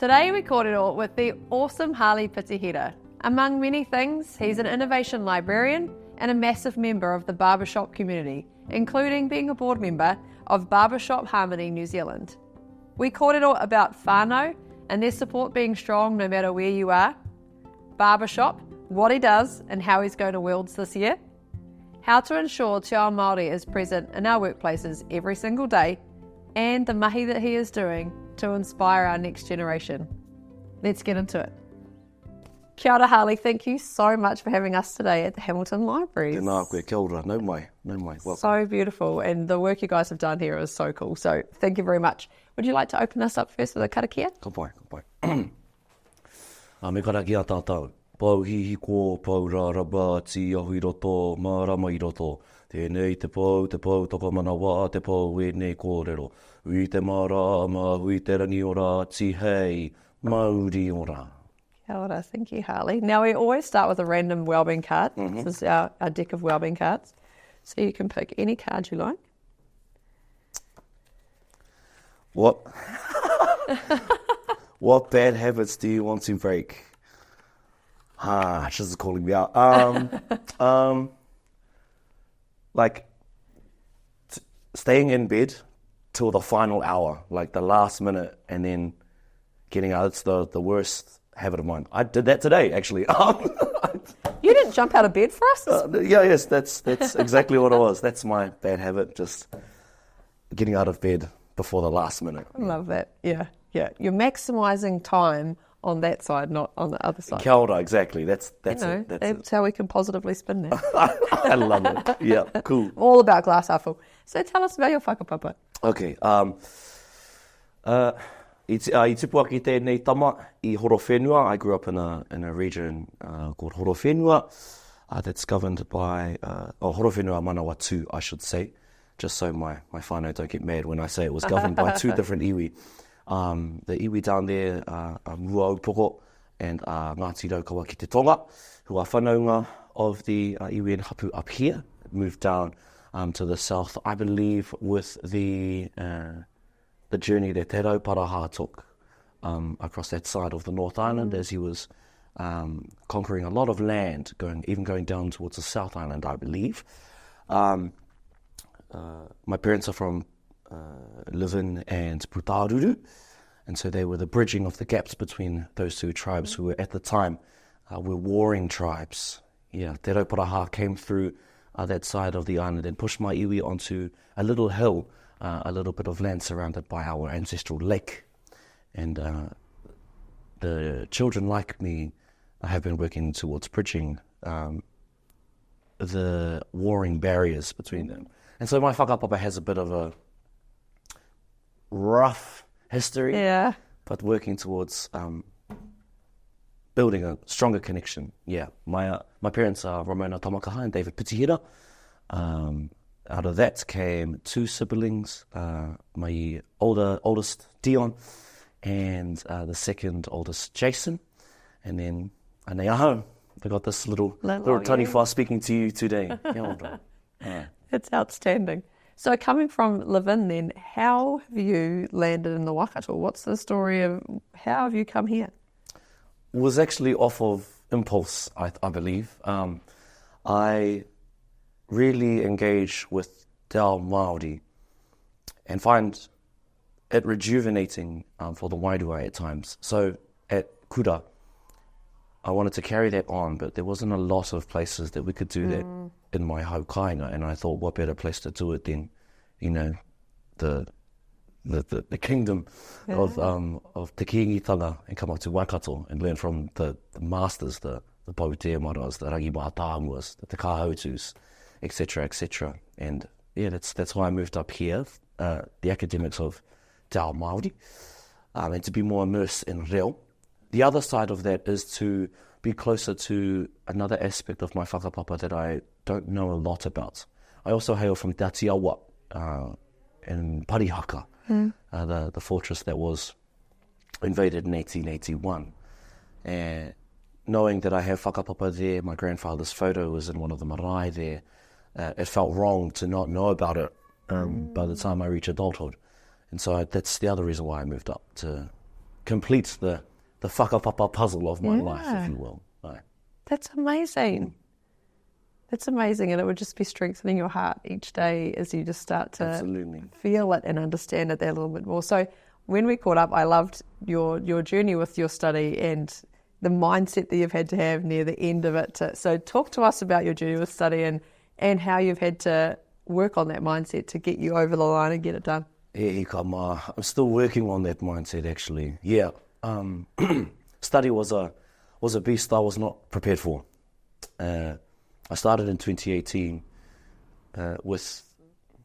Today we kōrero with the awesome Harley Pitihira. Among many things, he's an innovation librarian and a massive member of the Barbershop community, including being a board member of Barbershop Harmony New Zealand. We kōrero about whānau and their support being strong no matter where you are, Barbershop, what he does and how he's going to Worlds this year, how to ensure Te Ao Māori is present in our workplaces every single day, and the mahi that he is doing to inspire our next generation. Let's get into it. Kia ora, Harley. Thank you so much for having us today at the Hamilton Libraries. Tēnā koe, kia ora. No mai. Welcome. So beautiful, and the work you guys have done here is so cool. So thank you very much. Would you like to open us up first with a karakia? Ka pai. Me karakia tātou. Pau hihi ko, pau rāraba, ti ahu I roto, mārama I roto. Tēnei te pau, toko mana wā, te pau wēnei kōrero. Ui te mārama, ui te rangi ora, ti hei, Maori ora. Kia ora, thank you, Harley. Now we always start with a random wellbeing card. This is our deck of wellbeing cards. So you can pick any card you like. What? What bad habits do you want to break? She's calling me out. Staying in bed till the final hour, like the last minute, and then getting out. It's the worst habit of mine. I did that today, actually. You didn't jump out of bed for us? Yes, that's exactly what it was. That's my bad habit, just getting out of bed before the last minute. I love that. Yeah. You're maximising time on that side, not on the other side. Kia ora, exactly. That's it. That's how we can positively spin that. I love it. Yeah, cool. All about glass half full. So tell us about your whakapapa. Okay. I tipua ki tēnei tama I Horowhenua. I grew up in a region called Horowhenua that's governed by Horowhenua Manawa 2, I should say, just so my whānau don't get mad when I say it was governed by two different iwi. The iwi down there are Mua Upoko and Ngāti Raukawa ki te Tonga, who are whanaunga of the iwi and hapu up here. Moved down to the south, I believe, with the journey that Te Rauparaha took across that side of the North Island as he was conquering a lot of land, going down towards the South Island, I believe. My parents are from Livin and Putaruru, and so they were the bridging of the gaps between those two tribes who were at the time were warring tribes. Yeah, Te Rauparaha came through that side of the island and pushed my iwi onto a little hill, a little bit of land surrounded by our ancestral lake. And the children like me have been working towards bridging the warring barriers between them. And so my whakapapa has a bit of a rough history, but working towards building a stronger connection. Yeah, my parents are Ramona Tamakaha and David Pitihira. Out of that came two siblings, my oldest Dion and the second oldest Jason, and then Aneaho. I got this little tiny far speaking to you today. It's outstanding. So coming from Livin then, how have you landed in the Waikato? What's the story of how have you come here? It was actually off of impulse, I believe. I really engage with Te Ao Māori and find it rejuvenating for the wairua at times. So at Kura, I wanted to carry that on, but there wasn't a lot of places that we could do that in my haukainga, and I thought, what better place to do it than, the kingdom of tikanga and come up to Waikato and learn from the masters, the Pautea-maras, the Rangi-Mātānguas, the Te Kāhautus, etc. And yeah, that's why I moved up here, the academics of Te Ao Māori, and to be more immersed in reo. The other side of that is to be closer to another aspect of my whakapapa that I don't know a lot about. I also hail from Te Atiawa in Parihaka, the fortress that was invaded in 1881. And knowing that I have whakapapa there, my grandfather's photo was in one of the marae there, it felt wrong to not know about it by the time I reach adulthood. And so that's the other reason why I moved up to completes the whakapapa puzzle of my life, if you will. Right. That's amazing. That's amazing, and it would just be strengthening your heart each day as you just start to Absolutely. feel it and understand it there a little bit more. So when we caught up, I loved your journey with your study and the mindset that you've had to have near the end of it. So talk to us about your journey with study and how you've had to work on that mindset to get you over the line and get it done. I'm still working on that mindset, actually. Yeah, study was a beast I was not prepared for. I started in 2018 with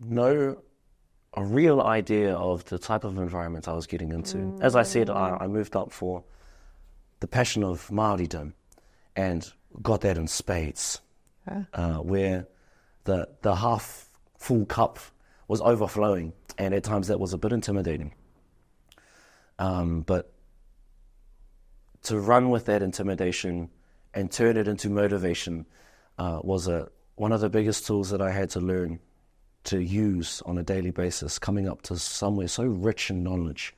a real idea of the type of environment I was getting into. As I said, I moved up for the passion of Māoridom and got that in spades, where the half full cup was overflowing, and at times that was a bit intimidating. But to run with that intimidation and turn it into motivation was one of the biggest tools that I had to learn to use on a daily basis, coming up to somewhere so rich in knowledge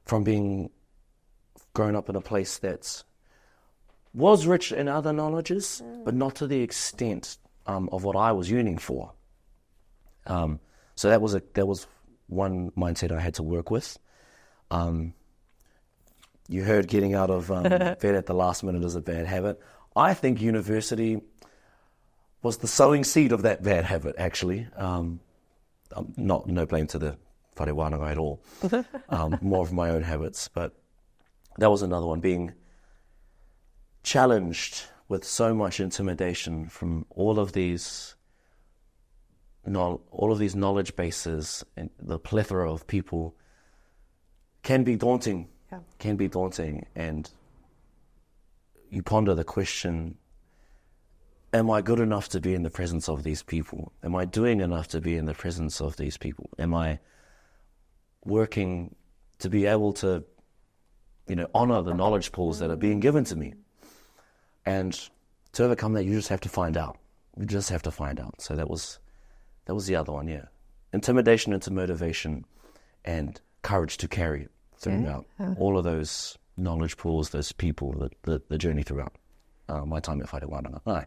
from being grown up in a place that was rich in other knowledges, but not to the extent of what I was yearning for. So that was one mindset I had to work with. You heard getting out of bed at the last minute is a bad habit. I think university was the sowing seed of that bad habit, actually. No blame to the whare Whangarei at all. More of my own habits, but that was another one, being challenged with so much intimidation from all of these knowledge bases and the plethora of people can be daunting. Yeah. Can be daunting, and you ponder the question: am I good enough to be in the presence of these people? Am I doing enough to be in the presence of these people? Am I working to be able to, honor the knowledge pools that are being given to me? And to overcome that, you just have to find out. You just have to find out. So that was the other one, yeah. Intimidation into motivation and courage to carry it throughout all of those knowledge pools, those people, the journey throughout my time at Whare Whanau.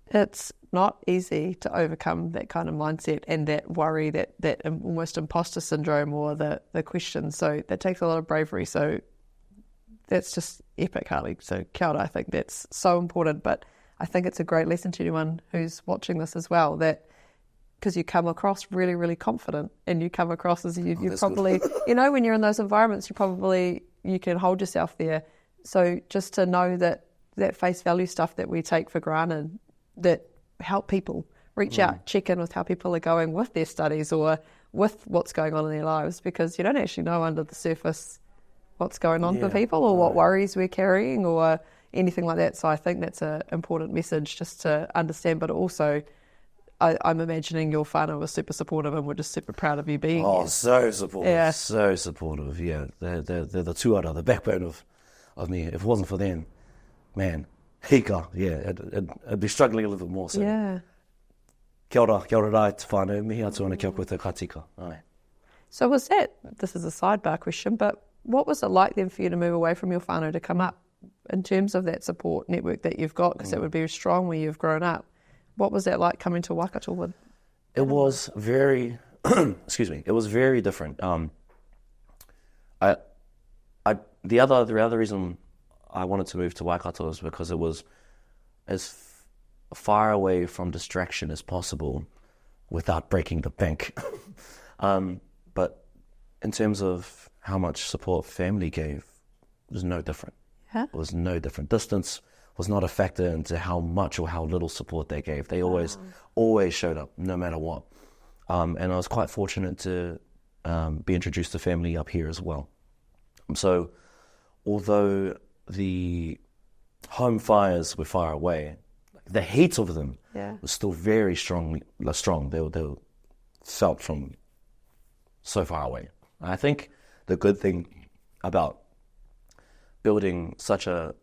It's not easy to overcome that kind of mindset and that worry, that almost imposter syndrome or the question. So that takes a lot of bravery. So that's just epic, Harley. So kia ora, I think that's so important. But I think it's a great lesson to anyone who's watching this as well, that because you come across really, really confident, and you come across as you probably, when you're in those environments, you can hold yourself there. So just to know that face value stuff that we take for granted, that help people reach out, check in with how people are going with their studies or with what's going on in their lives, because you don't actually know under the surface what's going on for people or what worries we're carrying or anything like that. So I think that's an important message just to understand, but also I'm imagining your whānau was super supportive and we're just super proud of you being here. So supportive, so supportive, yeah. They're the tuara, the backbone of me. If it wasn't for them, man, hika, yeah, I'd be struggling a little bit more. So. Yeah. Kia ora rai te whānau, mihi atu ana kia koe te katika. Aye. So this is a sidebar question, but what was it like then for you to move away from your whānau to come up in terms of that support network that you've got, because it would be strong where you've grown up? What was that like coming to Waikato with? It was very, it was very different. The other reason I wanted to move to Waikato is because it was as far away from distraction as possible without breaking the bank. But in terms of how much support family gave, it was no different. Yeah. It was no different. Distance was not a factor into how much or how little support they gave. They always showed up, no matter what. And I was quite fortunate to be introduced to family up here as well. So although the home fires were far away, the heat of them was still very strong. They were felt from so far away. I think the good thing about building such a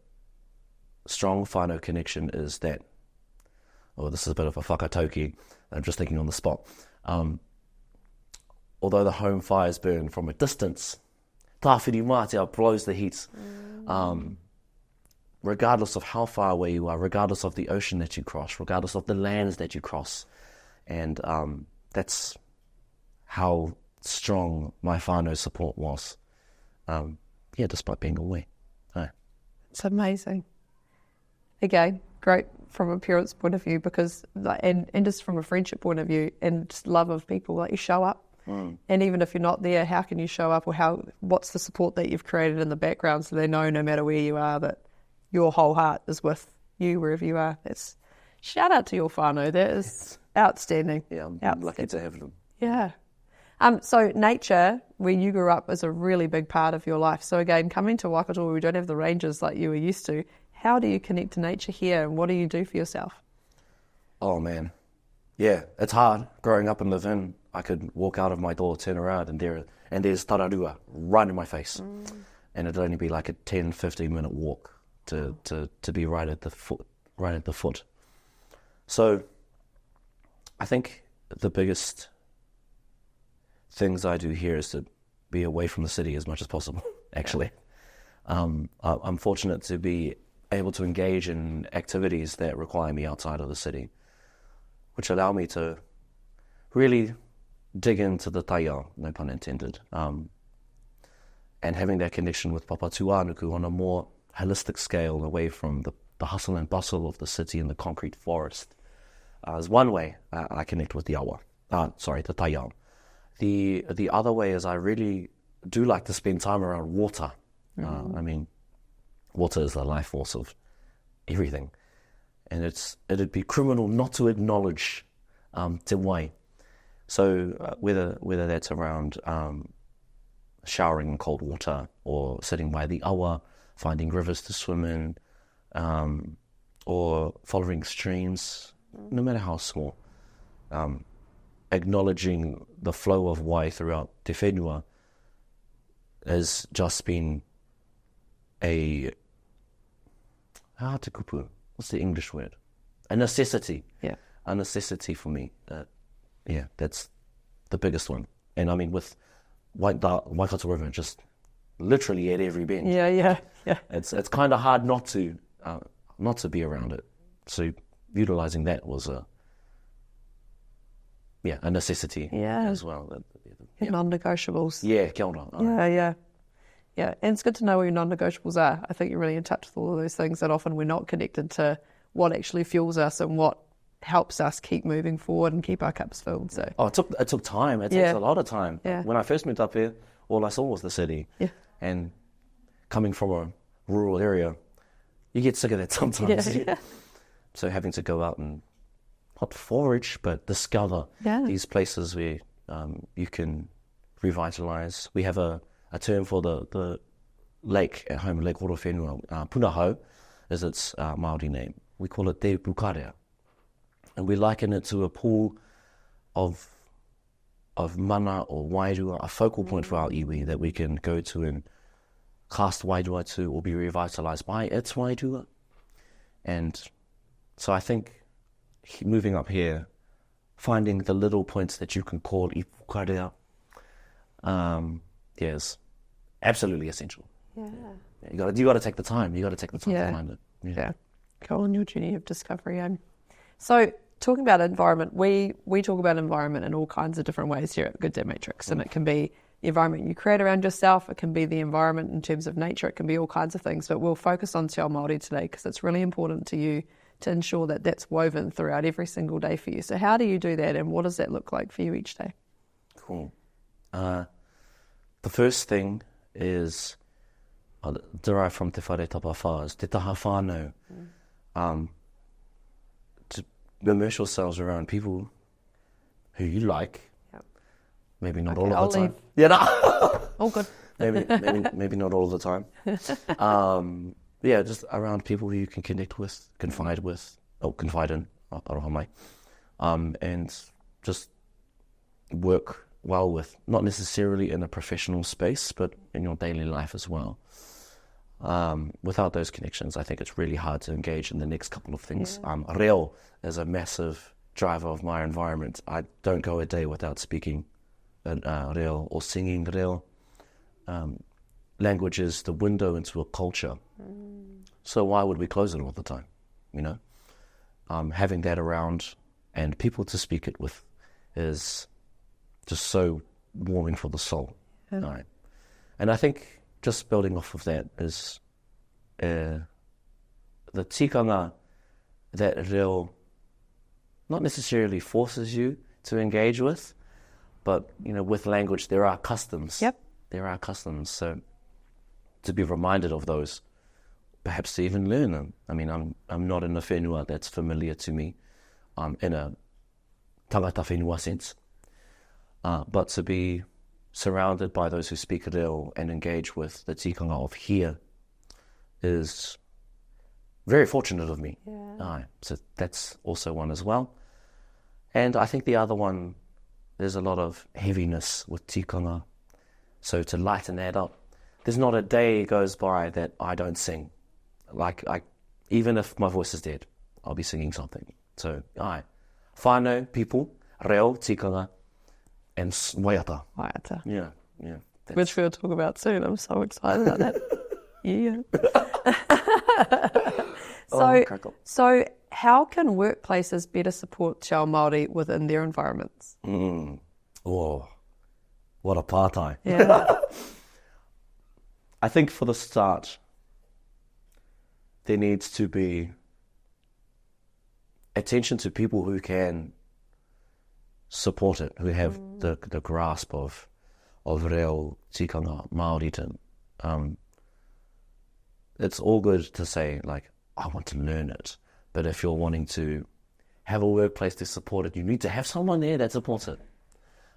strong whānau connection is that, this is a bit of a whakatauki, I'm just thinking on the spot. Although the home fires burn from a distance, tāwhiri mātea blows the heat. Regardless of how far away you are, regardless of the ocean that you cross, regardless of the lands that you cross. And that's how strong my whānau support was. Despite being away. It's amazing. Again, great from a parent's point of view, because and just from a friendship point of view and just love of people, like you show up. And even if you're not there, how can you show up, or what's the support that you've created in the background so they know no matter where you are that your whole heart is with you wherever you are. That's shout out to your whānau. That is outstanding. Yeah, I'm lucky to have them. Yeah. So nature, where you grew up, is a really big part of your life. So again, coming to Waikato where we don't have the ranges like you were used to, how do you connect to nature here and what do you do for yourself? Oh man, yeah, it's hard. Growing up in Levin, I could walk out of my door, turn around, and there's Tararua right in my face. And it'd only be like a 10, 15-minute walk to be right at the foot. So I think the biggest things I do here is to be away from the city as much as possible, actually. I'm fortunate to be able to engage in activities that require me outside of the city, which allow me to really dig into the taiao, no pun intended, and having that connection with Papa Tuanuku on a more holistic scale, away from the hustle and bustle of the city and the concrete forest, is one way I connect with the taiao. The other way is I really do like to spend time around water. I mean, water is the life force of everything, and it'd be criminal not to acknowledge te wai. So whether that's around showering in cold water, or sitting by the awa, finding rivers to swim in, or following streams, no matter how small, acknowledging the flow of wai throughout te whenua has just been what's the English word? A necessity. Yeah. A necessity for me. That's the biggest one. And I mean, with Waikato River, just literally at every bend. Yeah. It's kind of hard not to be around it. So utilizing that was a necessity as well. Non-negotiables. Yeah, kia ora. Yeah, and it's good to know what your non-negotiables are. I think you're really in touch with all of those things that often we're not connected to what actually fuels us and what helps us keep moving forward and keep our cups filled. So it took time. It takes a lot of time. Yeah. When I first moved up here, all I saw was the city. Yeah. And coming from a rural area, you get sick of that sometimes. Yeah. So having to go out and not forage, but discover these places where you can revitalize. We have a term for the lake at home, Lake Horowhenua, Punahau is its Maori name. We call it Te Pukarea. And we liken it to a pool of mana or wairua, a focal point for our iwi that we can go to and cast wairua to or be revitalized by its wairua. And so I think moving up here, finding the little points that you can call I pukarea, is absolutely essential. Yeah. You got to take the time. You got to take the time to find it. Yeah. Go on your journey of discovery. So talking about environment, we talk about environment in all kinds of different ways here at Good Day Matrix, and it can be the environment you create around yourself, it can be the environment in terms of nature, it can be all kinds of things, but we'll focus on Te Ao Māori today because it's really important to you to ensure that that's woven throughout every single day for you. So how do you do that, and what does that look like for you each day? Cool. The first thing is derived from te whare tapa whā, is te taha whānau. To immerse yourselves around people who you like. Yep. Maybe not all of the time. Yeah, no. All good. maybe not all of the time. Just around people who you can connect with, confide in, aroha mai, and just work well with, not necessarily in a professional space, but in your daily life as well. Without those connections, I think it's really hard to engage in the next couple of things. Reo is a massive driver of my environment. I don't go a day without speaking reo or singing reo. language is the window into a culture. So why would we close it all the time? You know, having that around and people to speak it with is just so warming for the soul. Yeah. Right. And I think just building off of that is the tikanga that reo not necessarily forces you to engage with, but, you know, with language there are customs. Yep. There are customs. So to be reminded of those, perhaps to even learn them. I mean, I'm not in a whenua that's familiar to me in a tangata whenua sense. But to be surrounded by those who speak reo and engage with the tikanga of here is very fortunate of me. Yeah. So that's also one as well. And I think the other one, there's a lot of heaviness with tikanga. So to lighten that up, there's not a day goes by that I don't sing. Like, even if my voice is dead, I'll be singing something. So, whānau, people, reo, tikanga, and waiata. Waiata. Yeah. Which we'll talk about soon. I'm so excited about that. Yeah. So how can workplaces better support Te Ao Māori within their environments? Oh, what a pātai. Yeah. I think for the start, there needs to be attention to people who can support it, who have the grasp of reo, tikanga, Māori. It's all good to say, like, I want to learn it. But if you're wanting to have a workplace to support it, you need to have someone there that supports it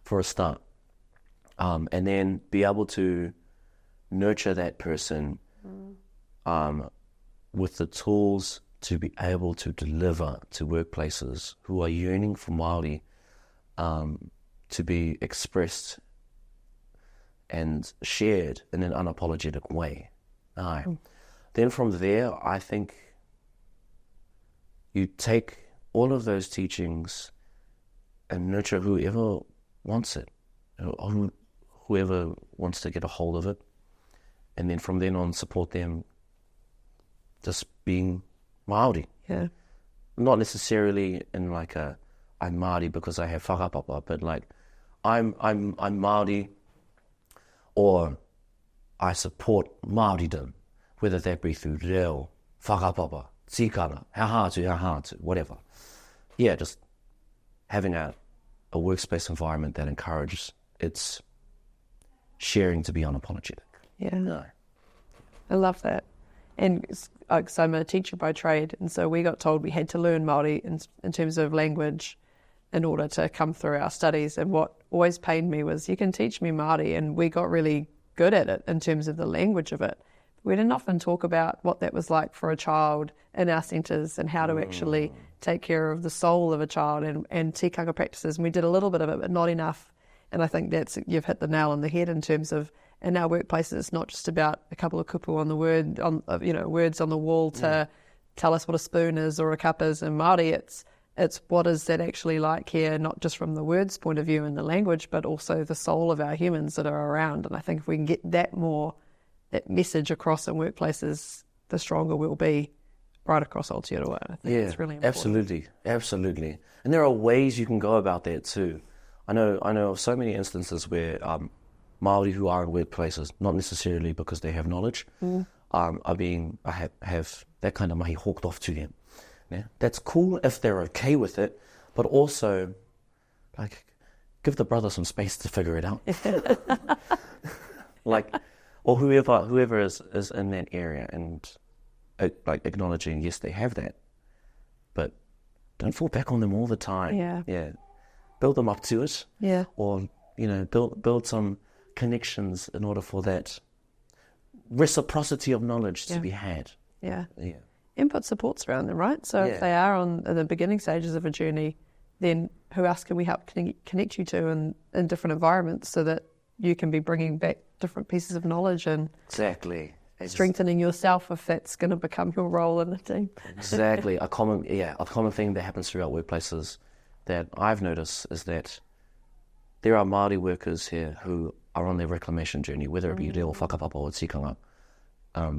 for a start. And then be able to nurture that person with the tools to be able to deliver to workplaces who are yearning for Māori to be expressed and shared in an unapologetic way. Then from there, I think you take all of those teachings and nurture whoever wants it, whoever wants to get a hold of it, and then from then on support them just being Maori. Yeah. Not necessarily in like I'm Maori because I have whakapapa, but like I'm Maori, or I support Māoridom, whether that be through reo, whakapapa, tikanga, hahatu, whatever. Yeah, just having a workspace environment that encourages its sharing to be unapologetic. Yeah. No. I love that. And so I'm a teacher by trade, and so we got told we had to learn Māori in terms of language in order to come through our studies. And what always pained me was, you can teach me Māori, and we got really good at it in terms of the language of it. We didn't often talk about what that was like for a child in our centres and how to actually take care of the soul of a child and tikanga practices. And we did a little bit of it, but not enough. And I think you've hit the nail on the head in terms of, in our workplaces, it's not just about a couple of kupu on the words on the wall to tell us what a spoon is or a cup is in Māori. It's what is that actually like here, not just from the words point of view and the language, but also the soul of our humans that are around. And I think if we can get that message across in workplaces, the stronger we'll be right across Aotearoa. I think it's really important. Absolutely. And there are ways you can go about that too. I know of so many instances where Māori who are in workplaces, not necessarily because they have knowledge, have that kind of mahi hawked off to them. Yeah? That's cool if they're okay with it, but also, like, give the brother some space to figure it out. Like, or whoever is in that area, and like acknowledging, yes, they have that, but don't fall back on them all the time. Yeah. Build them up to it. Yeah. Or, build some connections in order for that reciprocity of knowledge to be had. Yeah. Yeah. Input supports around them, right? So if they are in the beginning stages of a journey, then who else can we help connect you to in different environments so that you can be bringing back different pieces of knowledge and exactly strengthening yourself if that's going to become your role in the team. Exactly. A common thing that happens throughout workplaces that I've noticed is that there are Māori workers here who are on their reclamation journey, whether it be reo, whakapapa or tikanga,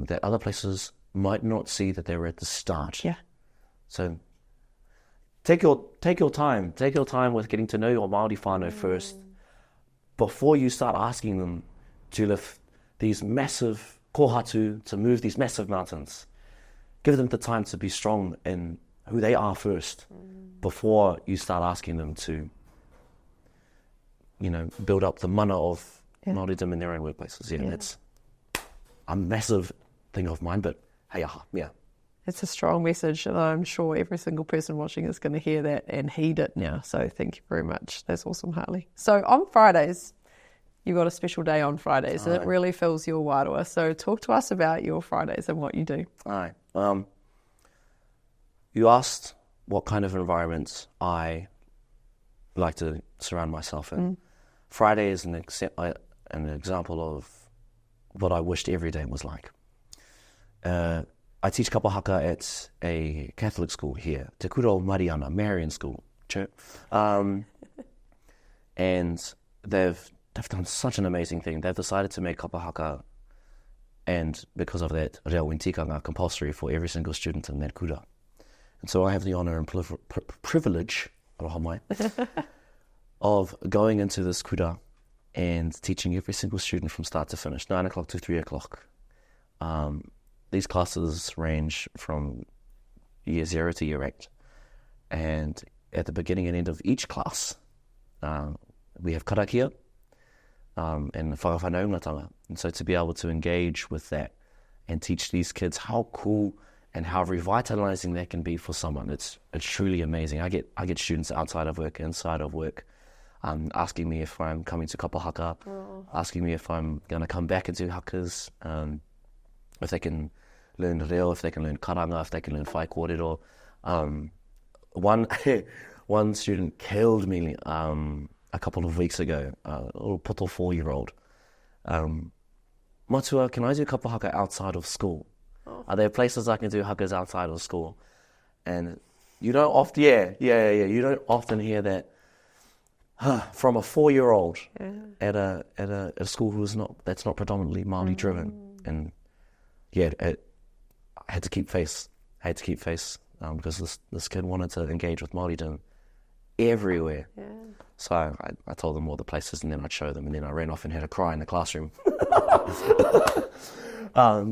that other places might not see that they're at the start. Yeah. So take your time with getting to know your Māori whānau first, before you start asking them to lift these massive kohatu, to move these massive mountains. Give them the time to be strong in who they are first, before you start asking them to, build up the mana of Māoridom in their own workplaces. Yeah, that's a massive thing of mine, but hey, yeah. It's a strong message, and I'm sure every single person watching is going to hear that and heed it now. So thank you very much. That's awesome, Harley. So on Fridays, you've got a special day on Fridays, and it really fills your wāroa. So talk to us about your Fridays and what you do. Aye. You asked what kind of environments I like to surround myself in. Friday is an example of what I wished every day was like. I teach kapa haka at a Catholic school here, Te Kuro Mariana, Marian School Church. And they've done such an amazing thing. They've decided to make kapa haka, and because of that, reo in tikanga compulsory for every single student in that kura. And so I have the honour and privilege, of going into this kura and teaching every single student from start to finish, 9 o'clock to 3 o'clock. These classes range from year 0 to year 8. And at the beginning and end of each class, we have karakia and whakawhanaungatanga. And so to be able to engage with that and teach these kids how cool and how revitalizing that can be for someone, it's truly amazing. I get students outside of work, inside of work, asking me if I'm coming to kapa haka, asking me if I'm going to come back into hakas, if they can learn reo, if they can learn karanga, if they can learn whai kōrero. One student killed me a couple of weeks ago, a little poto 4-year-old. Matua, can I do kapa haka outside of school? Are there places I can do hakas outside of school? And you don't often, you don't often hear that from a 4-year-old at a school that's not predominantly Māori driven. And I had to keep face because this kid wanted to engage with Māoridom everywhere. Yeah. So I told them all the places, and then I'd show them, and then I ran off and had a cry in the classroom.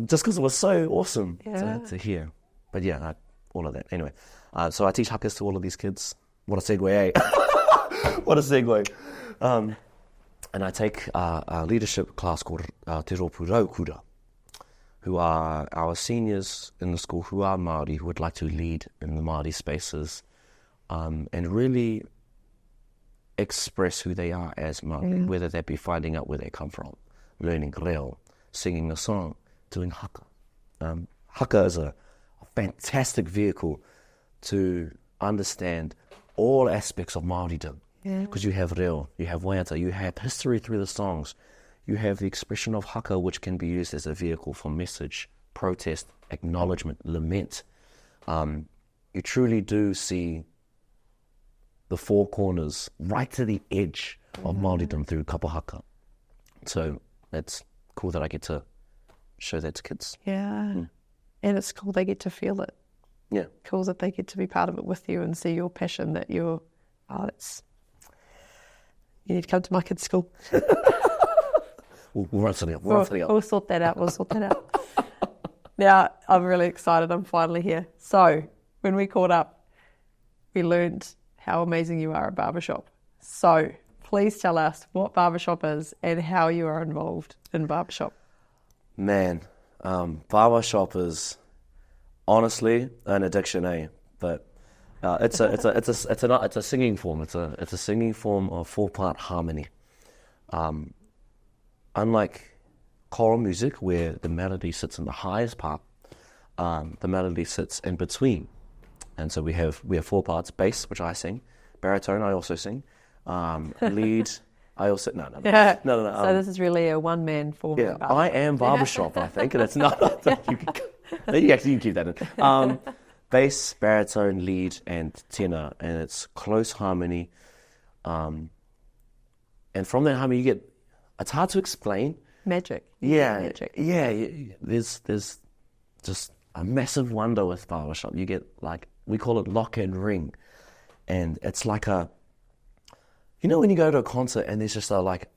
Just because it was so awesome to hear. But yeah, all of that. Anyway, so I teach hakas to all of these kids. What a segue, eh? What a segue. And I take a leadership class called Te Ropu Raukura, who are our seniors in the school who are Māori, who would like to lead in the Māori spaces, and really express who they are as Māori, whether that be finding out where they come from, learning reo, singing a song, doing haka. Haka is a fantastic vehicle to understand all aspects of Māoridom, because you have reo, you have waiata, you have history through the songs, you have the expression of haka, which can be used as a vehicle for message, protest, acknowledgement, lament. You truly do see the four corners right to the edge of Māoridom through kapa haka. So it's cool that I get to show that to kids. Yeah. And it's cool they get to feel it. Yeah. Cool that they get to be part of it with you and see your passion that you need to come to my kids' school. We'll run something up. We'll sort that out. Now, I'm really excited. I'm finally here. So, when we caught up, we learned how amazing you are at Barbershop. So, please tell us what Barbershop is and how you are involved in Barbershop. Man, Barbershop is honestly an addiction, eh? But it's a singing form. It's a singing form of 4-part harmony. Unlike choral music, where the melody sits in the highest part, the melody sits in between. And so we have 4 parts: bass, which I sing; baritone, I also sing; lead, I also no. So this is really a one-man form. Yeah, I am Barbershop, I think, and it's not. You can keep that in. Bass, baritone, lead, and tenor, and it's close harmony. And from that harmony, you get it's hard to explain. Magic. Yeah, Magic. yeah. There's just a massive wonder with Barbershop. You get like, we call it lock and ring, and it's like a, you know, when you go to a concert and there's just a like,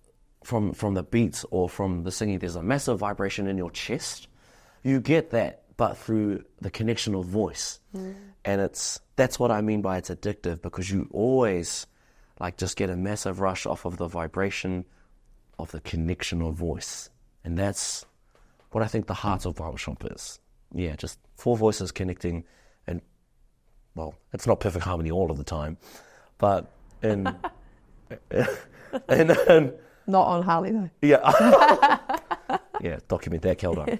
from the beats or from the singing, there's a massive vibration in your chest. You get that, but through the connection of voice, and that's what I mean by it's addictive, because you always like just get a massive rush off of the vibration of the connection of voice. And that's what I think the heart of Barbershop is. Yeah, just 4 voices connecting, and, well, it's not perfect harmony all of the time, but in... and Not on Harley, though. yeah. Yeah, document that, Kelda.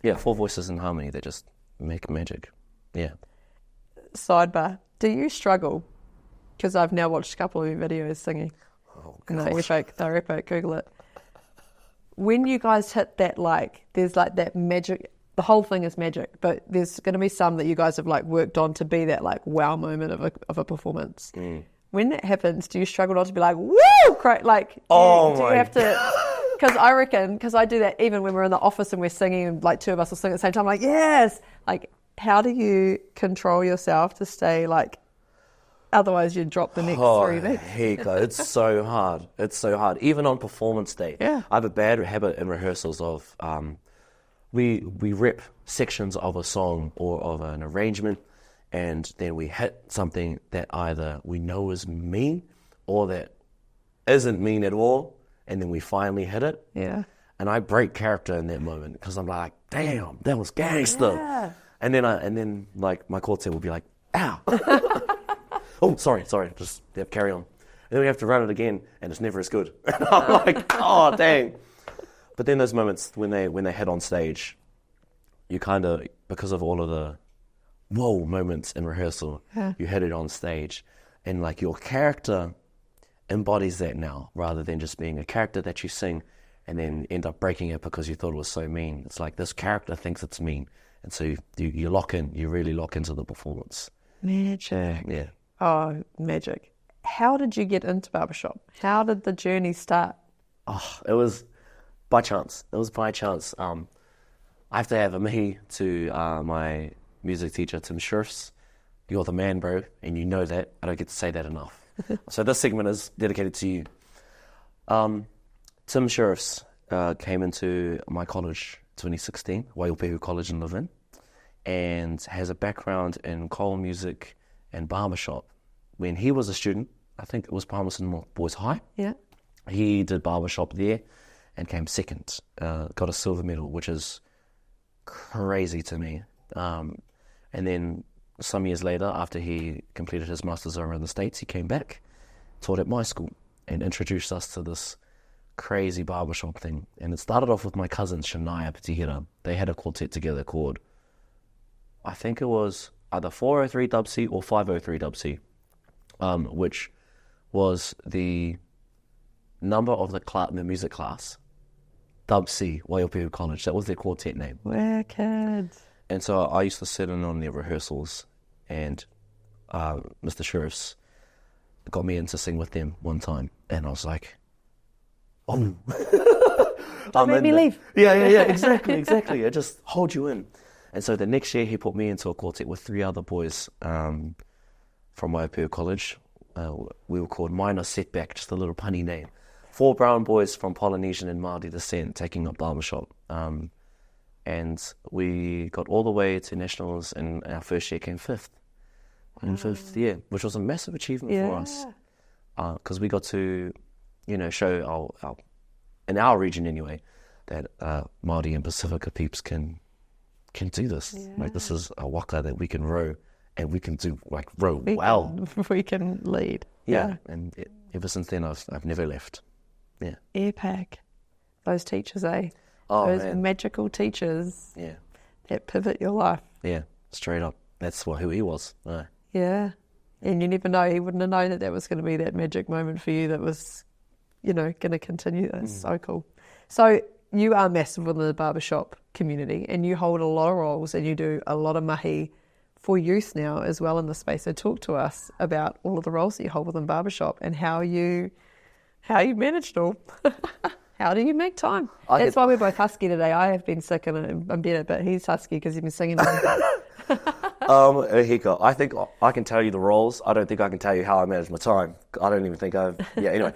Yeah, 4 voices in harmony that just make magic. Yeah. Sidebar. Do you struggle? Because I've now watched a couple of your videos singing. Oh, No, gosh. they're epic. Google it. When you guys hit that, like, there's like that magic, the whole thing is magic, but there's going to be some that you guys have like worked on to be that like wow moment of a performance. When that happens, do you struggle not to be like, woo, like, do you have to, because I reckon, because I do that even when we're in the office and we're singing and like 2 of us will sing at the same time, like, yes, like, how do you control yourself to stay like, otherwise you'd drop the next 3 beats? Heck, it's so hard. It's so hard. Even on performance day. Yeah. I have a bad habit in rehearsals of, we rep sections of a song or of an arrangement, and then we hit something that either we know is mean or that isn't mean at all, and then we finally hit it. Yeah. And I break character in that moment, because I'm like, damn, that was gangster. Yeah. And then like my quartet will be like, ow. Oh, sorry, just carry on. And then we have to run it again, and it's never as good. And I'm like, oh, dang. But then those moments when they head on stage, you kind of, because of all of the whoa moments in rehearsal, you hit it on stage, and like your character embodies that now, rather than just being a character that you sing and then end up breaking it because you thought it was so mean. It's like this character thinks it's mean, and so you lock in, you really lock into the performance. Magic. Yeah. Oh, magic. How did you get into Barbershop? How did the journey start? Oh, it was by chance. I have to have a mahi to my music teacher, Tim Sheriffs. You're the man, bro, and you know that. I don't get to say that enough. So this segment is dedicated to you. Tim Sheriffs came into my college 2016, Waiupehu College in Levin, and has a background in choral music and barbershop. When he was a student, I think it was Palmerston Boys High. Yeah. He did barbershop there and came second, got a silver medal, which is crazy to me. And then some years later, after he completed his master's over in the States, he came back, taught at my school, and introduced us to this crazy barbershop thing. And it started off with my cousin, Harley Pitihira. They had a quartet together called, I think it was either 403 Dub C or 503 Dub C, which was the number of the music class, Dub C, Waiupehu College. That was their quartet name. Wicked. And so I used to sit in on their rehearsals, and Mr. Sheriffs got me in to sing with them one time, and I was like, oh. Don't make me leave. Yeah, exactly. It just holds you in. And so the next year he put me into a quartet with 3 other boys from Waiupehu College. We were called Minor Setback, just a little punny name. 4 brown boys from Polynesian and Maori descent taking up Barbershop. And we got all the way to nationals, and our first year came 5th. In 5th year, which was a massive achievement for us. Because we got to, show our in our region anyway, that Maori and Pacifica peeps can do this. Yeah. Like, this is a waka that we can row, and we can do row well. We can lead. Yeah. And ever since then, I've never left. Yeah. Epic. Those teachers, eh? Oh, those man. magical teachers. Yeah. That pivot your life. Yeah. Straight up. That's who he was. Yeah. And you never know. He wouldn't have known that was going to be that magic moment for you that was, going to continue. That's so cool. So you are massive within the barbershop community, and you hold a lot of roles, and you do a lot of mahi for youth now as well in the space. So talk to us about all of the roles that you hold within barbershop and how you how you managed all. How do you make time? I That's why we're both husky today. I have been sick and I'm better, but he's husky because he's been singing. Hiko, I think I can tell you the roles. I don't think I can tell you how I manage my time. I don't even think I've... Yeah, anyway.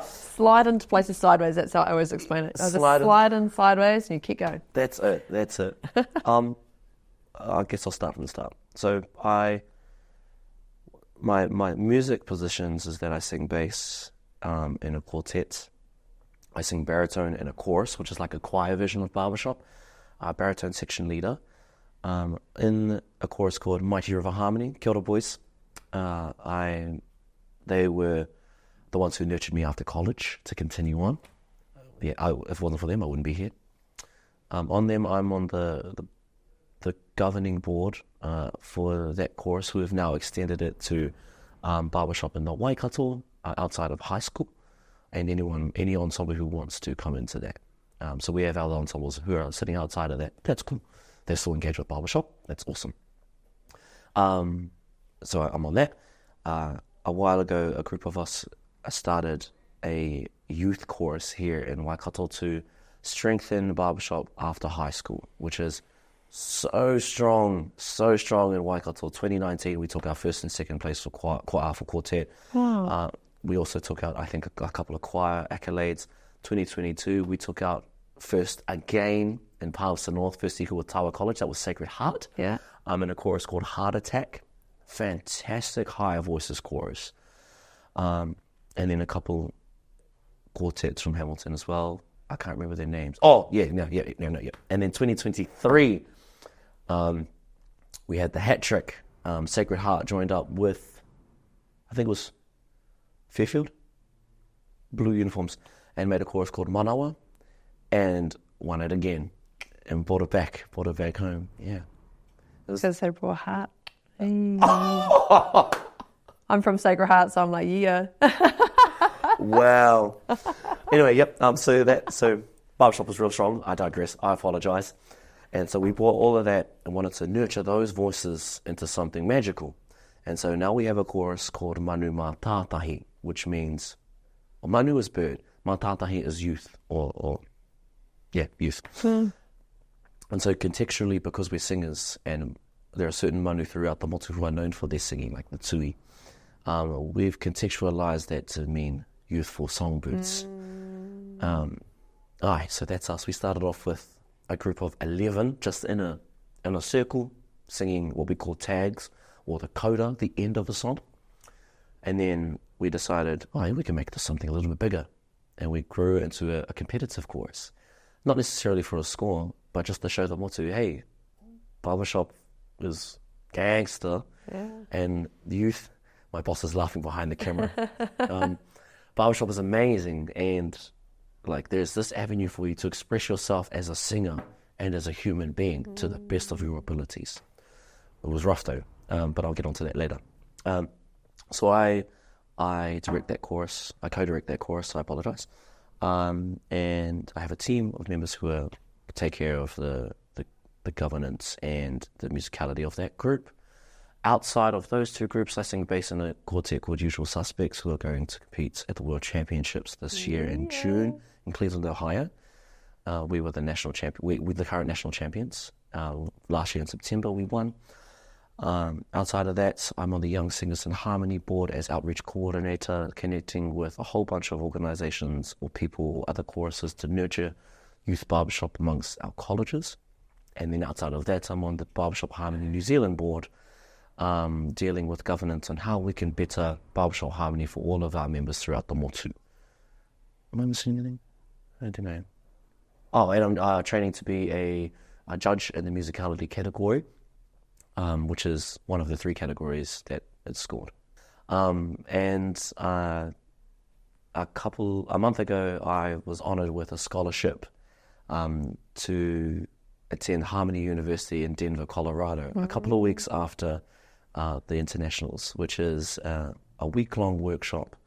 Slide into places sideways. That's how I always explain it. Slide in sideways and you keep going. That's it. I guess I'll start from the start. So my music positions is that I sing bass in a quartet. I sing baritone in a chorus, which is like a choir version of Barbershop. Baritone section leader. In a chorus called Mighty River Harmony, Kia ora boys. They were the ones who nurtured me after college to continue on. Yeah, if it wasn't for them, I wouldn't be here. On them, I'm on the governing board for that chorus, who have now extended it to Barbershop in the Waikato, outside of high school, and any ensemble who wants to come into that. So we have other ensembles who are sitting outside of that. That's cool. They're still engaged with Barbershop. That's awesome. So I'm on that. A while ago, a group of us started a youth chorus here in Waikato to strengthen Barbershop after high school, which is so strong in Waikato. 2019, we took our first and second place for quartet. Wow. We also took out, I think, a couple of choir accolades. 2022, we took out first again in Palmerston North, first equal with Tawa College. That was Sacred Heart. Yeah. In a chorus called Heart Attack. Fantastic higher voices chorus. And then a couple quartets from Hamilton as well. I can't remember their names. Oh, yeah. And then 2023, we had the hat trick. Sacred Heart joined up with, I think it was Fairfield, blue uniforms, and made a chorus called Manawa, and won it again, and brought it back home. Yeah. Because they brought heart. Hey. I'm from Sacred Heart, so I'm like, yeah. Wow. Anyway, yep. So Barbershop was real strong. I digress. I apologise. And so we brought all of that and wanted to nurture those voices into something magical. And so now we have a chorus called Manu Mā Tātahi, which means, well, Manu is bird, Mā Tātahi is youth, or youth. And so contextually, because we're singers, and there are certain Manu throughout the motu who are known for their singing, like the tui, we've contextualised that to mean youthful songbirds. So that's us. We started off with a group of 11, just in a circle, singing what we call tags, or the coda, the end of the song. And then we decided, we can make this something a little bit bigger. And we grew into a competitive chorus. Not necessarily for a score, but just to show the motu, hey, Barbershop is gangster. Yeah. And the youth, my boss is laughing behind the camera. Barbershop is amazing, and like there's this avenue for you to express yourself as a singer and as a human being to the best of your abilities. It was rough though, but I'll get onto that later. So I direct that chorus, I co-direct that chorus, so I apologise. And I have a team of members who take care of the governance and the musicality of that group. Outside of those two groups, I sing bass in a quartet called Usual Suspects, who are going to compete at the World Championships this year in June in Cleveland, Ohio. We were the national champion. We're the current national champions. Last year in September, we won. Outside of that, I'm on the Young Singers in Harmony board as outreach coordinator, connecting with a whole bunch of organisations or people or other choruses to nurture youth barbershop amongst our colleges. And then outside of that, I'm on the Barbershop Harmony New Zealand board, dealing with governance on how we can better barbershop harmony for all of our members throughout the motu. Am I missing anything? I don't know. Oh, and I'm training to be a judge in the musicality category, which is one of the 3 categories that it's scored. A month ago, I was honoured with a scholarship to attend Harmony University in Denver, Colorado, a couple of weeks after the internationals, which is a week-long workshop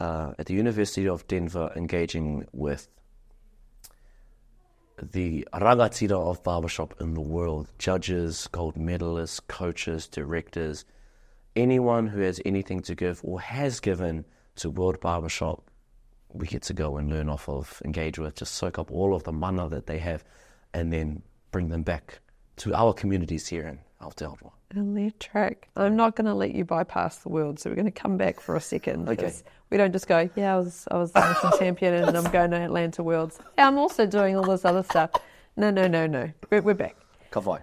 at the University of Denver, engaging with the rangatira of barbershop in the world, judges, gold medalists, coaches, directors, anyone who has anything to give or has given to World Barbershop we get to go and learn off of, engage with, just soak up all of the mana that they have, and then bring them back to our communities here in Aotearoa. Electric. I'm not going to let you bypass the world, so we're going to come back for a second. Okay. We don't just go, I was the national champion and I'm going to Atlanta Worlds. Yeah, I'm also doing all this other stuff. No. We're back. Ka whai.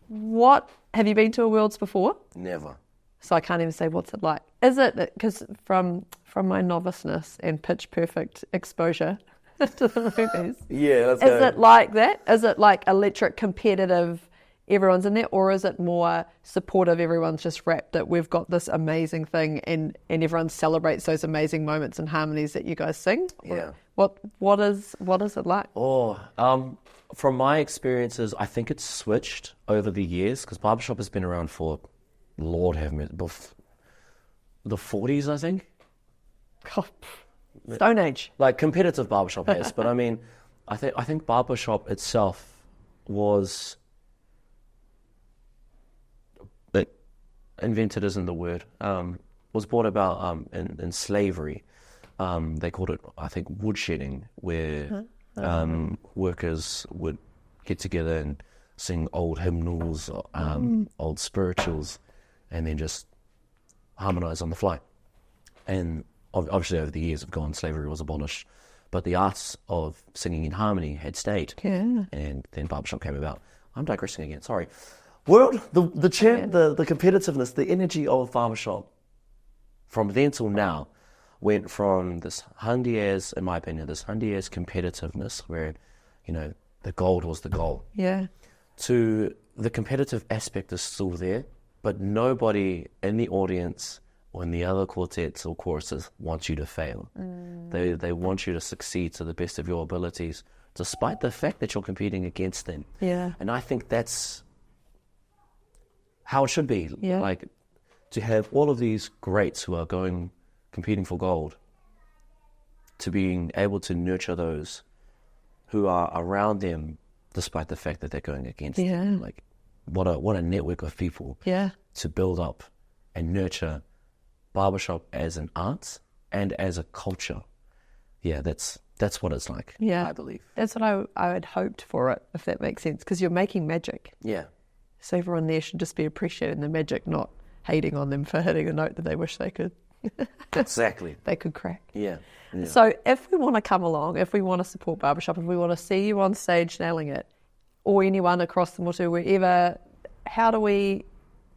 What, have you been to a Worlds before? Never. So I can't even say what's it like. Is it, because from my noviceness and pitch perfect exposure to the movies, Let's go. is it like that? Is it like electric, competitive, everyone's in there, or is it more supportive, everyone's just wrapped that we've got this amazing thing and everyone celebrates those amazing moments and harmonies that you guys sing? Yeah. What is it like? From my experiences, I think it's switched over the years, because Barbershop has been around for, Lord have mercy, the 40s, I think. God, Stone Age. Like competitive Barbershop has, but I mean, I think Barbershop itself was, invented isn't the word, was brought about in slavery. They called it, I think, woodshedding, where workers would get together and sing old hymnals, old spirituals, and then just harmonise on the fly. And obviously over the years have gone, slavery was abolished, but the arts of singing in harmony had stayed. Yeah. And then Barbershop came about. I'm digressing again, sorry. World, the competitiveness, the energy of Barbershop from then till now went from this handia's, in my opinion, this handia's competitiveness where, the gold was the goal. Yeah. To the competitive aspect is still there, but nobody in the audience or in the other quartets or choruses wants you to fail. They want you to succeed to the best of your abilities, despite the fact that you're competing against them. Yeah. And I think that's how it should be. Yeah. Like, to have all of these greats who are competing for gold, to being able to nurture those who are around them, despite the fact that they're going against them. Like, what a network of people to build up and nurture Barbershop as an art and as a culture. Yeah, that's what it's like, I believe. That's what I had hoped for it, if that makes sense, because you're making magic. Yeah. So everyone there should just be appreciating the magic, not hating on them for hitting a note that they wish they could. Exactly. They could crack. Yeah. So if we want to come along, if we want to support Barbershop, if we want to see you on stage nailing it, or anyone across the motu, wherever, how do we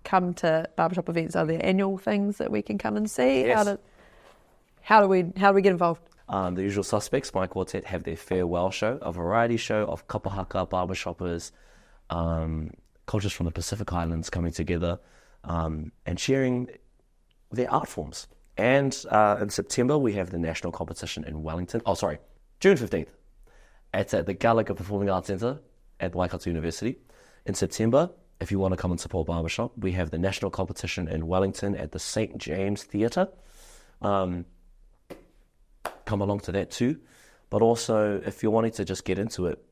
come to Barbershop events? Are there annual things that we can come and see? Yes. How do we get involved? The usual suspects, my quartet, have their farewell show, a variety show of kapahaka barbershoppers, cultures from the Pacific Islands coming together and sharing their art forms. And in September, we have the national competition in Wellington. June 15th. It's at the Gallagher Performing Arts Centre at Waikato University. In September, if you want to come and support Barbershop, we have the national competition in Wellington at the St. James Theatre. Come along to that too. But also, if you're wanting to just get into it,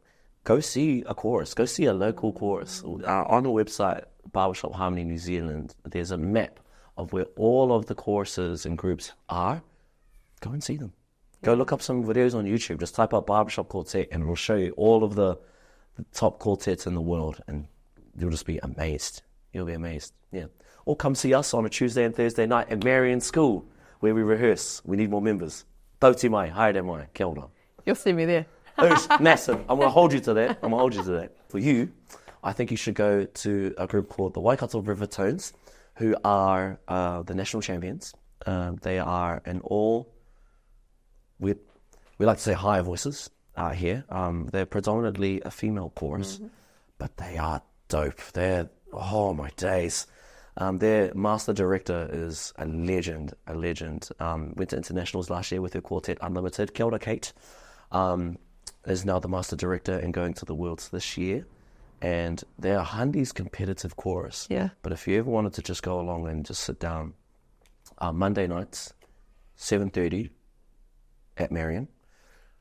go see a chorus. Go see a local chorus. On the website, Barbershop Harmony New Zealand, there's a map of where all of the choruses and groups are. Go and see them. Go look up some videos on YouTube. Just type up Barbershop Quartet and it'll show you all of the top quartets in the world, and you'll just be amazed. You'll be amazed, yeah. Or come see us on a Tuesday and Thursday night at Marion School, where we rehearse. We need more members. Tauti mai, haere mai, kia ora. You'll see me there. Massive. I'm going to hold you to that. For you, I think you should go to a group called the Waikato River Tones, who are the national champions. They are an all, we like to say higher voices here. They're predominantly a female chorus, but they are dope. Oh my days. Their master director is a legend. Went to internationals last year with her quartet Unlimited. Kia ora, Kate. Is now the master director and going to the Worlds this year. And they're a Hundi's competitive chorus. Yeah. But if you ever wanted to just go along and just sit down, Monday nights, 7:30 at Marion.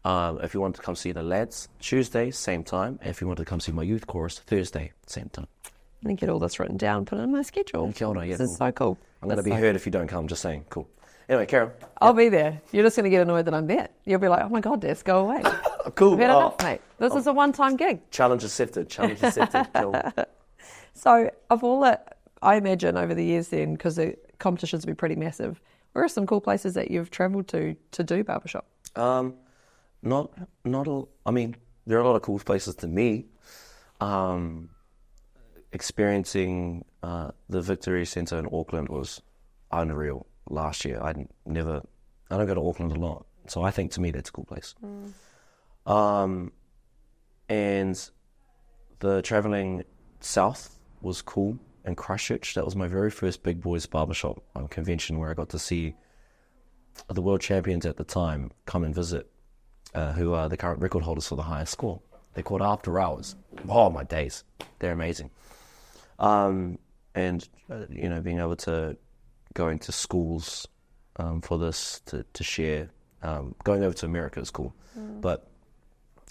If you wanted to come see the lads, Tuesday, same time. If you wanted to come see my youth chorus, Thursday, same time. I'm going to get all this written down, put it in my schedule. Kia ora, yeah. This is so cool. I'm going to be hurt if you don't come, just saying. Cool. Anyway, Karen. I'll be there. You're just going to get annoyed that I'm there. You'll be like, oh my God, Des, go away. Cool. I've had enough, mate. This is a one-time gig. Challenge accepted. Cool. So of all that, I imagine over the years then, because the competitions have been pretty massive, where are some cool places that you've travelled to do barbershop? Not all. I mean, there are a lot of cool places to me. Experiencing the Victory Centre in Auckland was unreal last year. I don't go to Auckland a lot, so I think to me that's a cool place. And the travelling south was cool in Christchurch. That was my very first big boys barbershop convention where I got to see the world champions at the time come and visit, who are the current record holders for the highest score. They're called After Hours. Oh, my days. They're amazing. And, being able to go into schools for this, to share. Going over to America is cool. But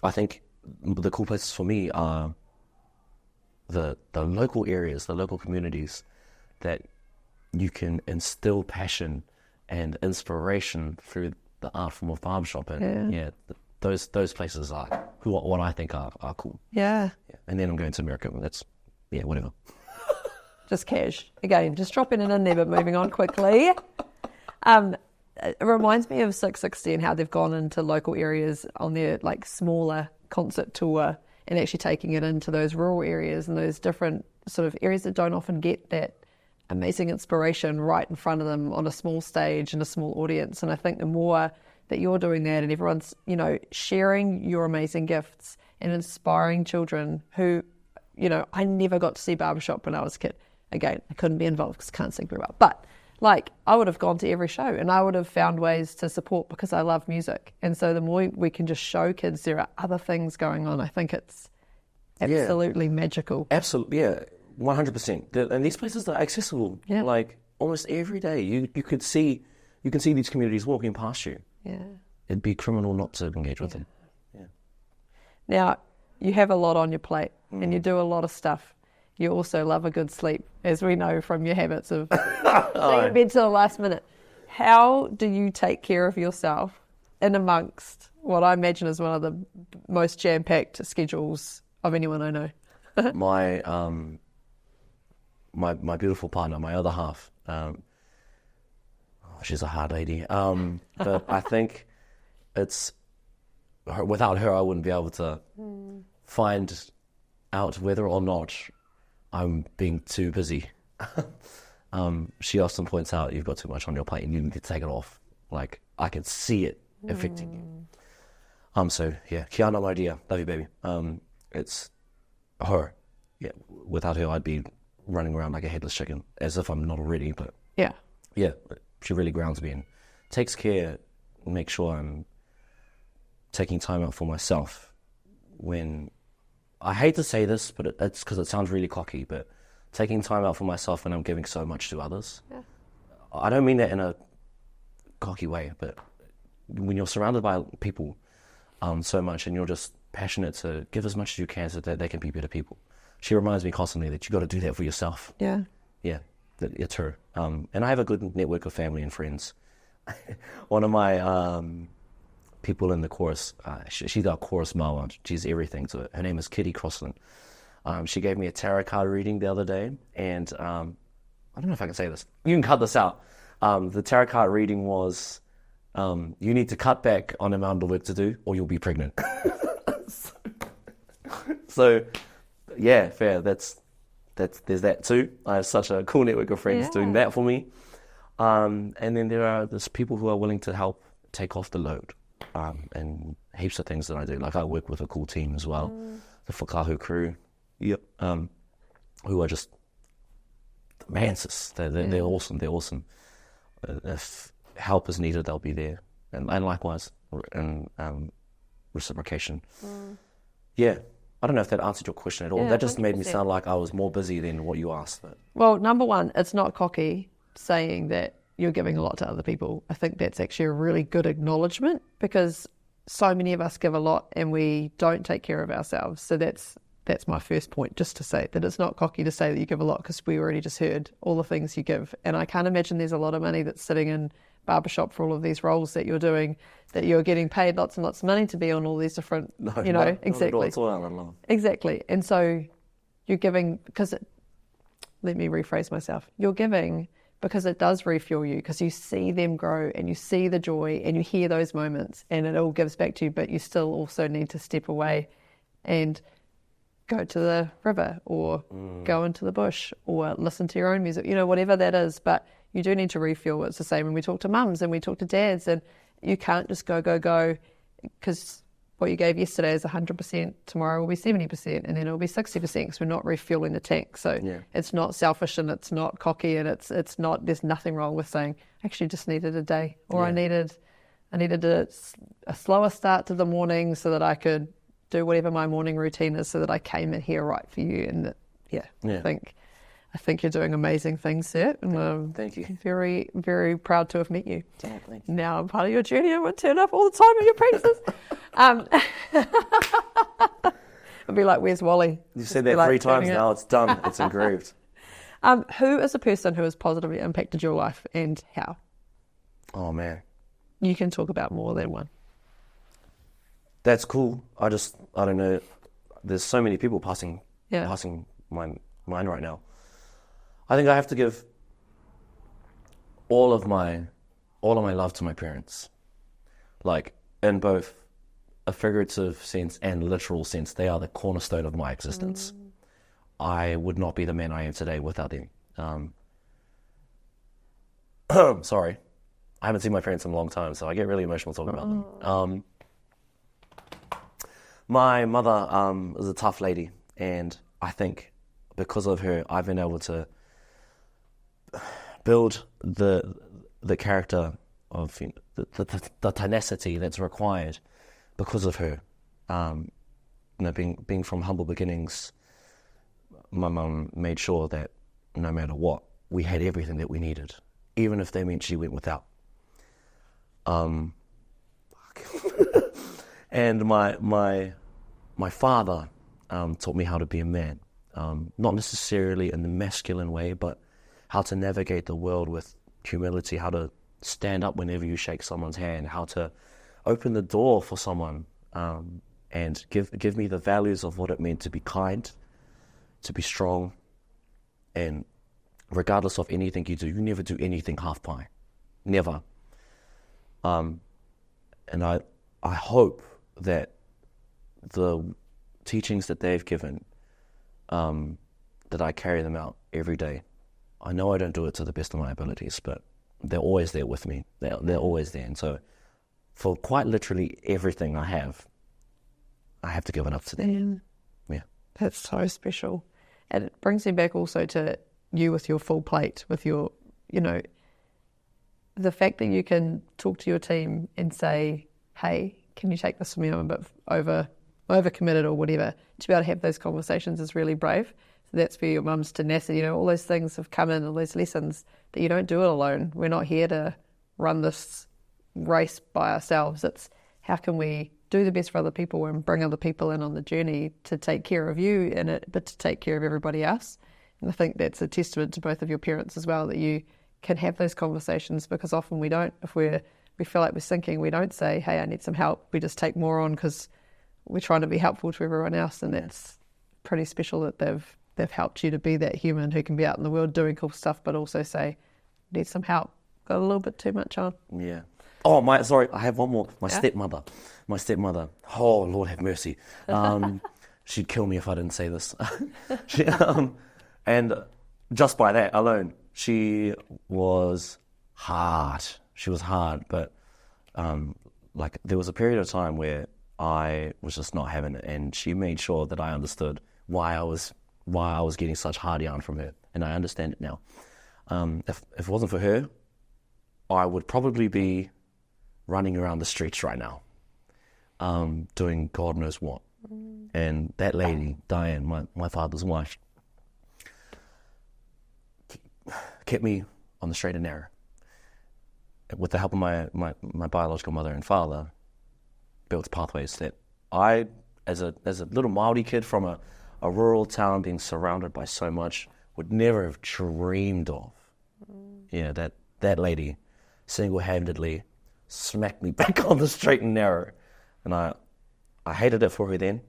I think the cool places for me are the local areas, the local communities that you can instill passion and inspiration through the art form of barbershop. And those places are what I think are cool. Yeah. And then I'm going to America. That's, whatever. Just cash. Again, just dropping it in there, but moving on quickly. It reminds me of 660 and how they've gone into local areas on their like smaller concert tour and actually taking it into those rural areas and those different sort of areas that don't often get that amazing inspiration right in front of them on a small stage and a small audience. And I think the more that you're doing that and everyone's, sharing your amazing gifts and inspiring children who, I never got to see barbershop when I was a kid. Again, I couldn't be involved because I can't sing very well. But I would have gone to every show and I would have found ways to support because I love music. And so the more we can just show kids there are other things going on, I think it's absolutely magical. Absolutely, 100%. And these places are accessible. Yeah. Like almost every day, you can see these communities walking past you. Yeah, it'd be criminal not to engage with them. Yeah. Now you have a lot on your plate and you do a lot of stuff. You also love a good sleep, as we know from your habits of staying in bed till the last minute. How do you take care of yourself in amongst what I imagine is one of the most jam-packed schedules of anyone I know? My beautiful partner, my other half, she's a hard lady. But I think it's without her, I wouldn't be able to find out whether or not I'm being too busy. She often points out, you've got too much on your plate and you need to take it off. Like, I can see it affecting you. So, kia ora, my dear. Love you, baby. It's her. Yeah, without her, I'd be running around like a headless chicken, as if I'm not already, but... Yeah, she really grounds me and takes care, makes sure I'm taking time out for myself when... I hate to say this, but it's because it sounds really cocky, but taking time out for myself when I'm giving so much to others. Yeah. I don't mean that in a cocky way, but when you're surrounded by people so much and you're just passionate to give as much as you can so that they can be better people. She reminds me constantly that you got to do that for yourself. Yeah. Yeah, it's her. And I have a good network of family and friends. One of my... people in the chorus, she's our chorus mower. She's everything to it. Her name is Kitty Crossland. She gave me a tarot card reading the other day, and I don't know if I can say this. You can cut this out. The tarot card reading was, you need to cut back on the amount of work to do, or you'll be pregnant. So, yeah, fair. There's that too. I have such a cool network of friends doing that for me. And then there are just people who are willing to help take off the load. And heaps of things that I do. Like I work with a cool team as well, the Whakahu crew. Yep. Who are just manses. They're awesome. They're awesome. If help is needed, they'll be there, and likewise, and reciprocation. Yeah. I don't know if that answered your question at all. That just 100%. Made me sound like I was more busy than what you asked. But. Well, number one, it's not cocky saying that you're giving a lot to other people. I think that's actually a really good acknowledgement because so many of us give a lot and we don't take care of ourselves. So that's my first point, just to say that it's not cocky to say that you give a lot because we already just heard all the things you give. And I can't imagine there's a lot of money that's sitting in Barbershop for all of these roles that you're doing, that you're getting paid lots and lots of money to be on all these different, exactly. It's all out of love. Exactly. And so you're giving, let me rephrase myself. You're giving because it does refuel you, because you see them grow and you see the joy and you hear those moments and it all gives back to you, but you still also need to step away and go to the river or go into the bush or listen to your own music, whatever that is. But you do need to refuel. It's the same when we talk to mums and we talk to dads, and you can't just go, because what you gave yesterday is 100%, tomorrow will be 70%, and then it'll be 60% because we're not refueling the tank. So It's not selfish and it's not cocky, and it's not, there's nothing wrong with saying, actually just needed a day, or I needed a slower start to the morning so that I could do whatever my morning routine is, so that I came in here right for you. And I think you're doing amazing things, sir. And thank you. Very, very proud to have met you. Yeah, thank you. Now I'm part of your journey. I would turn up all the time at your practices. I'd be like, where's Wally? You've said that 3 times now. It's done. It's engraved. Who is a person who has positively impacted your life, and how? Oh, man. You can talk about more than one. That's cool. I don't know. There's so many people passing my mind right now. I think I have to give all of my love to my parents. Like, in both a figurative sense and literal sense, they are the cornerstone of my existence. I would not be the man I am today without them. Sorry. I haven't seen my parents in a long time, so I get really emotional talking about them. My mother is a tough lady, and I think because of her, I've been able to build the character of the tenacity that's required because of her. Being from humble beginnings, my mum made sure that no matter what, we had everything that we needed, even if they meant she went without. And my father taught me how to be a man, not necessarily in the masculine way, but how to navigate the world with humility, how to stand up whenever you shake someone's hand, how to open the door for someone, and give me the values of what it meant to be kind, to be strong, and regardless of anything you do, you never do anything half-pie, never. And I hope that the teachings that they've given, that I carry them out every day. I know I don't do it to the best of my abilities, but they're always there with me. They're always there. And so for quite literally everything I have to give it up to them. Yeah. That's so special. And it brings me back also to you with your full plate, with your, the fact that you can talk to your team and say, hey, can you take this from me? I'm a bit overcommitted or whatever. To be able to have those conversations is really brave. So that's for your mum's tenacity. All those things have come in, all those lessons, that you don't do it alone. We're not here to run this race by ourselves. It's how can we do the best for other people and bring other people in on the journey to take care of you in it, but to take care of everybody else. And I think that's a testament to both of your parents as well, that you can have those conversations, because often we don't. If we feel like we're sinking, we don't say, hey, I need some help. We just take more on because we're trying to be helpful to everyone else. And that's pretty special that they've helped you to be that human who can be out in the world doing cool stuff, but also say, need some help. Got a little bit too much on. Yeah. Oh, I have one more. My stepmother. Oh, Lord have mercy. She'd kill me if I didn't say this. And just by that alone, she was hard. She was hard, but there was a period of time where I was just not having it, and she made sure that I understood why I was getting such hard yarn from her, and I understand it now. If it wasn't for her, I would probably be running around the streets right now, doing God knows what. And that lady, Diane, my father's wife, kept me on the straight and narrow. With the help of my biological mother and father, built pathways that I, as a little Maori kid from a rural town being surrounded by so much, would never have dreamed of. Yeah, that lady single-handedly smacked me back on the straight and narrow. And I hated it for her then,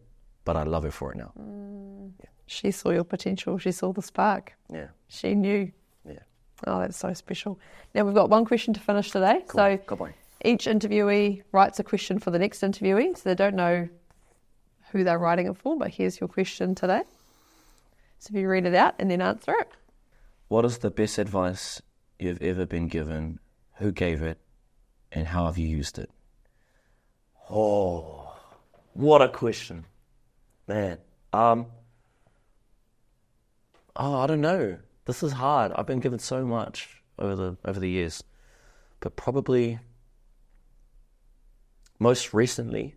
but I love her for it now. Yeah. She saw your potential. She saw the spark. Yeah. She knew. Yeah. Oh, that's so special. Now, we've got one question to finish today. Cool. So Come on. each interviewee writes a question for the next interviewee, so they don't know who they're writing it for, but here's your question today. So if you read it out and then answer it. What is the best advice you've ever been given? Who gave it? And how have you used it? Oh, what a question. Man. I don't know. This is hard. I've been given so much over the years. But probably most recently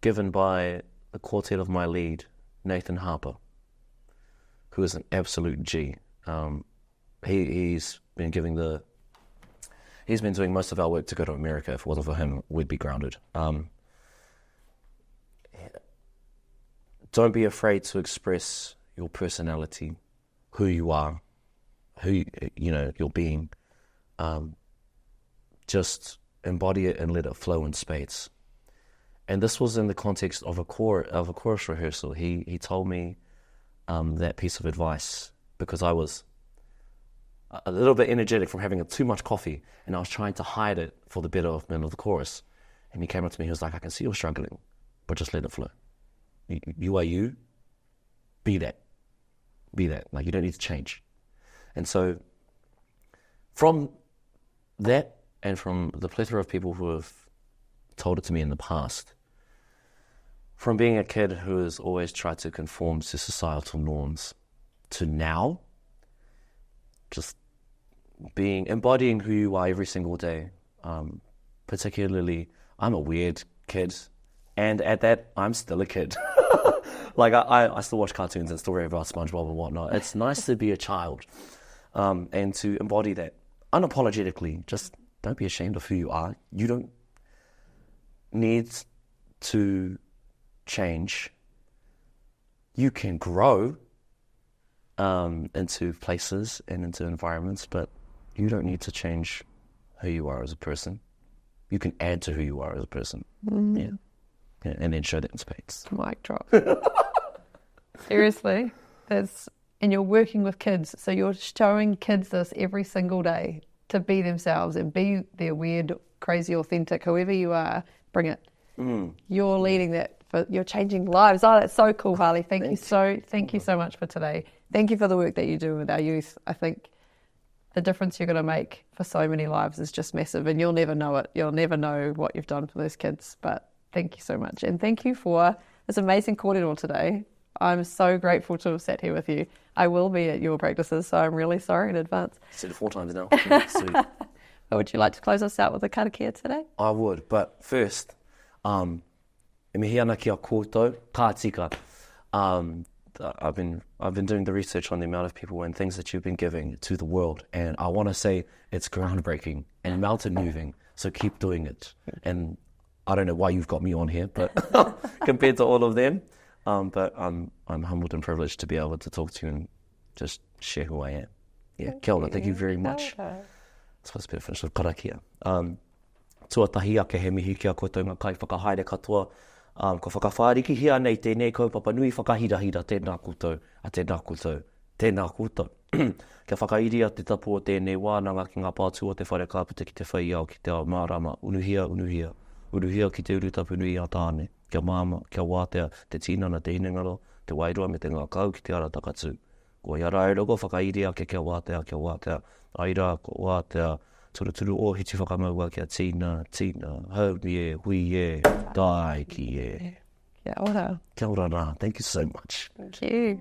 given by the quartet of my lead, Nathan Harper, who is an absolute G. He's been doing most of our work to go to America. If it wasn't for him, we'd be grounded. Don't be afraid to express your personality, who you are, your being. Just embody it and let it flow in spades. And this was in the context of a chorus rehearsal. He told me that piece of advice because I was a little bit energetic from having too much coffee, and I was trying to hide it for the betterment of the chorus. And he came up to me, he was like, I can see you're struggling, but just let it flow. You are you, be that. Like, you don't need to change. And so from that, and from the plethora of people who have told it to me in the past, from being a kid who has always tried to conform to societal norms, to now, just embodying who you are every single day. Particularly, I'm a weird kid, and at that, I'm still a kid. Like, I still watch cartoons and still read about SpongeBob and whatnot. It's nice to be a child, and to embody that unapologetically. Just don't be ashamed of who you are. You don't need to change. You can grow into places and into environments, but you don't need to change who you are as a person. You can add to who you are as a person. Yeah, and then show that in spades. Mic drop. Seriously, and you're working with kids, so you're showing kids this every single day to be themselves and be their weird, crazy, authentic, whoever you are, bring it. You're leading that, you're changing lives. Oh, that's so cool, Harley. Thank you so much for today. Thank you for the work that you do with our youth. I think the difference you're going to make for so many lives is just massive, and you'll never know it. You'll never know what you've done for those kids, but thank you so much. And thank you for this amazing kōrero today. I'm so grateful to have sat here with you. I will be at your practices, so I'm really sorry in advance. Said it 4 times now. Sweet. Would you like to close us out with a karakia today? I would, but first, e mihi ana ki a koutou, ka tika. I've been doing the research on the amount of people and things that you've been giving to the world, and I want to say it's groundbreaking and mountain moving. So keep doing it. And I don't know why you've got me on here, but compared to all of them, but I'm humbled and privileged to be able to talk to you and just share who I am. Yeah, kia ora, thank you very much. Supposed to be finished with karakia. Tuatahi ake he mihi kia koutou ngā kai whakahaere katoa. Ko whakawhāriki hia nei tēnei kaupapa nui whakahirahira tēnā koutou, a tēnā koutou, tēnā koutou. Kia whakairi a te tapu o tēnei wānanga ki ngā pātū o te whare kāpute ki te whaiao ki te ao mārama. Unuhia, unuhia, unuhia ki te urutapu nui a tāne. Kia māma, kia wātea, te tīnana, te hinengaro, te wairua me te ngā kau ki te ara takatū. Ko iara e rogo whakairi ake kia wātea. Aira, ko wātea. Turu o hiti whakamaua kia tīna, hau e, hui e, dai ki e. Kia ora. Kia ora rā. Thank you so much. Thank you.